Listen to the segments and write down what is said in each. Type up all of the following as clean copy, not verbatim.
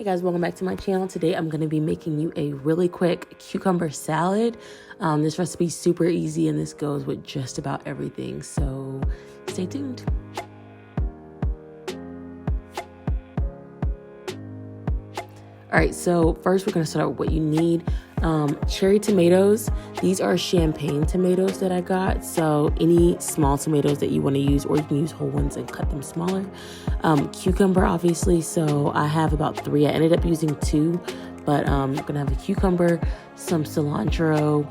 Hey guys, welcome back to my channel. Today I'm going to be making you a really quick cucumber salad. This recipe is super easy and this goes with just about everything, so stay tuned. Alright, so first we're going to start out with what you need. Cherry tomatoes. These are champagne tomatoes that I got, so any small tomatoes that you want to use, or you can use whole ones and cut them smaller. Cucumber, obviously, so I have about 3. I ended up using 2, but I'm going to have a cucumber, some cilantro,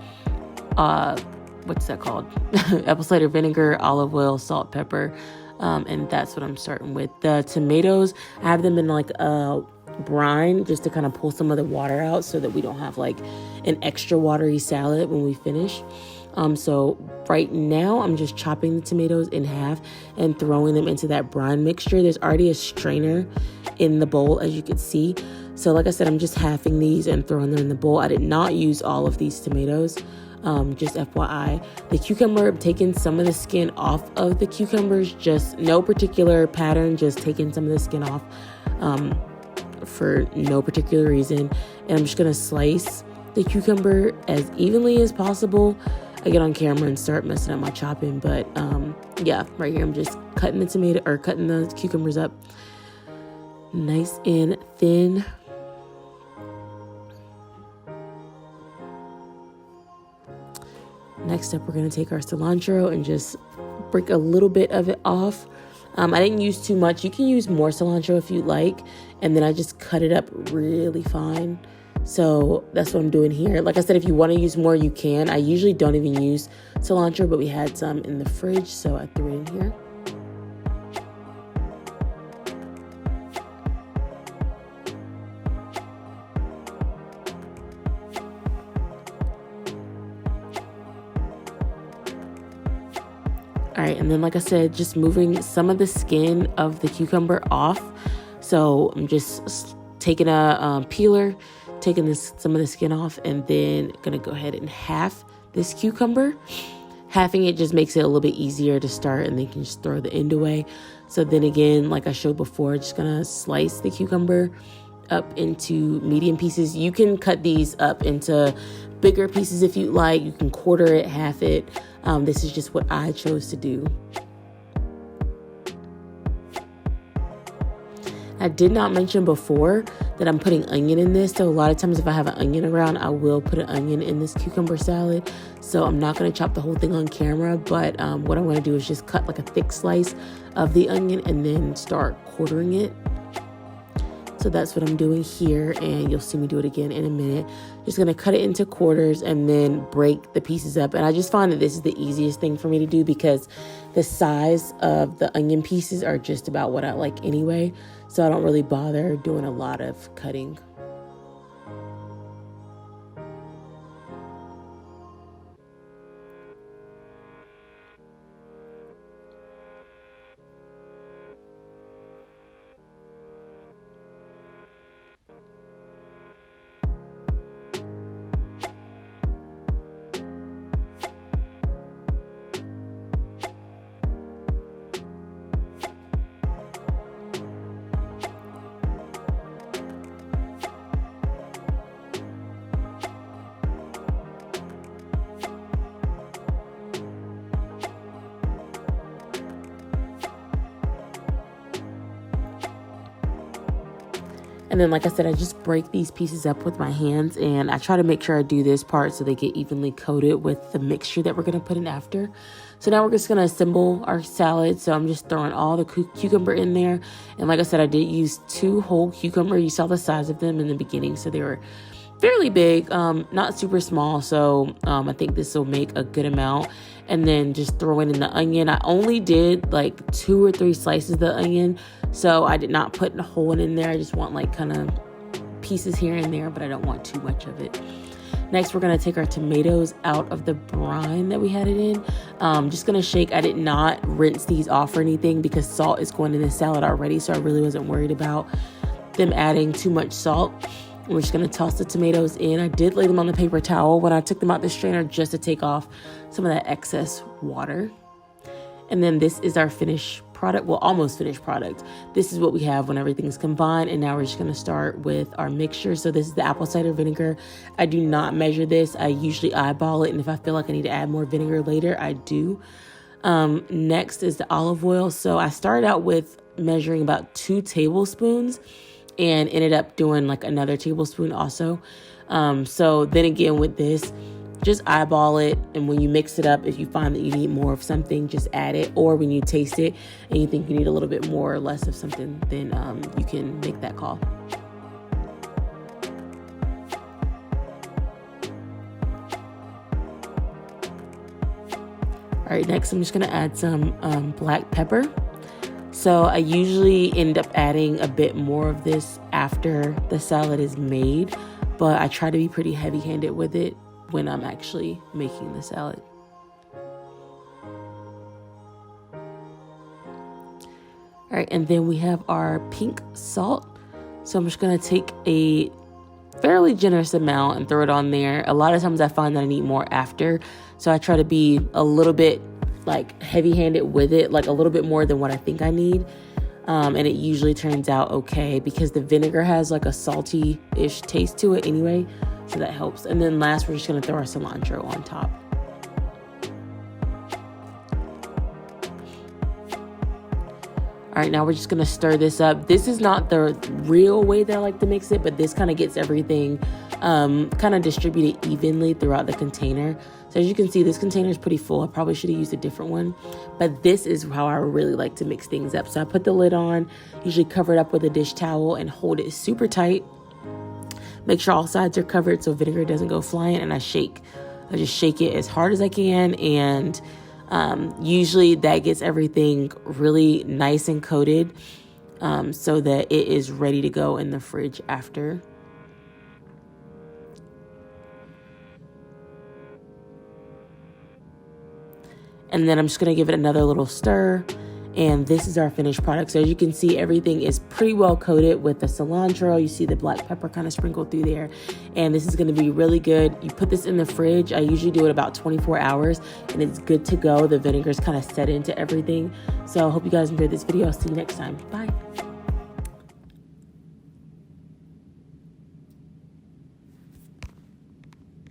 what's that called? Apple cider vinegar, olive oil, salt, pepper, and that's what I'm starting with. The tomatoes, I have them in like a brine just to kind of pull some of the water out so that we don't have like an extra watery salad when we finish. So right now I'm just chopping the tomatoes in half and throwing them into that brine mixture. There's already a strainer in the bowl, as you can see. So like I said, I'm just halving these and throwing them in the bowl. I did not use all of these tomatoes. Just FYI, the cucumber, I'm taking some of the skin off of the cucumbers, just no particular pattern, just taking some of the skin off, for no particular reason. And I'm just gonna slice the cucumber as evenly as possible. I get on camera and start messing up my chopping, but yeah, right here I'm just cutting the cucumbers up nice and thin. Next up, we're gonna take our cilantro and just break a little bit of it off. I didn't use too much. You can use more cilantro if you like. And then I just cut it up really fine. So that's what I'm doing here. Like I said, if you want to use more, you can. I usually don't even use cilantro, but we had some in the fridge, so I threw it in here. All right, and then like I said, just moving some of the skin of the cucumber off. So I'm just taking a peeler, taking some of the skin off, and then gonna go ahead and half this cucumber. Halving it just makes it a little bit easier to start, and then you can just throw the end away. So then again, like I showed before, just gonna slice the cucumber up into medium pieces. You can cut these up into bigger pieces if you like. You can quarter it, half it. This is just what I chose to do. I did not mention before that I'm putting onion in this. So a lot of times if I have an onion around, I will put an onion in this cucumber salad. So I'm not going to chop the whole thing on camera, but what I'm going to do is just cut like a thick slice of the onion and then start quartering it. So that's what I'm doing here, and you'll see me do it again in a minute. Just gonna cut it into quarters and then break the pieces up. And I just find that this is the easiest thing for me to do because the size of the onion pieces are just about what I like anyway. So I don't really bother doing a lot of cutting. And then, like I said, I just break these pieces up with my hands, and I try to make sure I do this part so they get evenly coated with the mixture that we're going to put in after. So now we're just going to assemble our salad. So I'm just throwing all the cucumber in there. And like I said, I did use 2 whole cucumber. You saw the size of them in the beginning, so they were fairly big, not super small. So I think this will make a good amount. And then just throwing in the onion. I only did like 2 or 3 slices of the onion, so I did not put a whole one in there. I just want like kind of pieces here and there, but I don't want too much of it. Next, we're going to take our tomatoes out of the brine that we had it in. Just going to shake. I did not rinse these off or anything because salt is going in the salad already, so I really wasn't worried about them adding too much salt. We're just going to toss the tomatoes in. I did lay them on the paper towel when I took them out the strainer just to take off some of that excess water. And then this is our finished product, well, almost finished product. This is what we have when everything's combined. And now we're just going to start with our mixture. So this is the apple cider vinegar. I do not measure this. I usually eyeball it. And if I feel like I need to add more vinegar later, I do. Next is the olive oil. So I started out with measuring about 2 tablespoons and ended up doing like another tablespoon also. So then again with this, just eyeball it, and when you mix it up, if you find that you need more of something, just add it. Or when you taste it and you think you need a little bit more or less of something, then you can make that call. All right, next I'm just gonna add some black pepper. So I usually end up adding a bit more of this after the salad is made, but I try to be pretty heavy-handed with it when I'm actually making the salad. All right, and then we have our pink salt. So I'm just gonna take a fairly generous amount and throw it on there. A lot of times I find that I need more after, so I try to be a little bit like heavy-handed with it, like a little bit more than what I think I need. And it usually turns out okay because the vinegar has like a salty-ish taste to it anyway. So that helps. And then last, we're just going to throw our cilantro on top. All right, now we're just going to stir this up. This is not the real way that I like to mix it, but this kind of gets everything kind of distributed evenly throughout the container. So as you can see, this container is pretty full. I probably should have used a different one, but this is how I really like to mix things up. So I put the lid on, usually cover it up with a dish towel and hold it super tight. Make sure all sides are covered so vinegar doesn't go flying, and I shake. I just shake it as hard as I can, and usually that gets everything really nice and coated so that it is ready to go in the fridge after. And then I'm just going to give it another little stir. And this is our finished product. So as you can see, everything is pretty well coated with the cilantro. You see the black pepper kind of sprinkled through there. And this is going to be really good. You put this in the fridge. I usually do it about 24 hours and it's good to go. The vinegar's kind of set into everything. So I hope you guys enjoyed this video. I'll see you next time. Bye.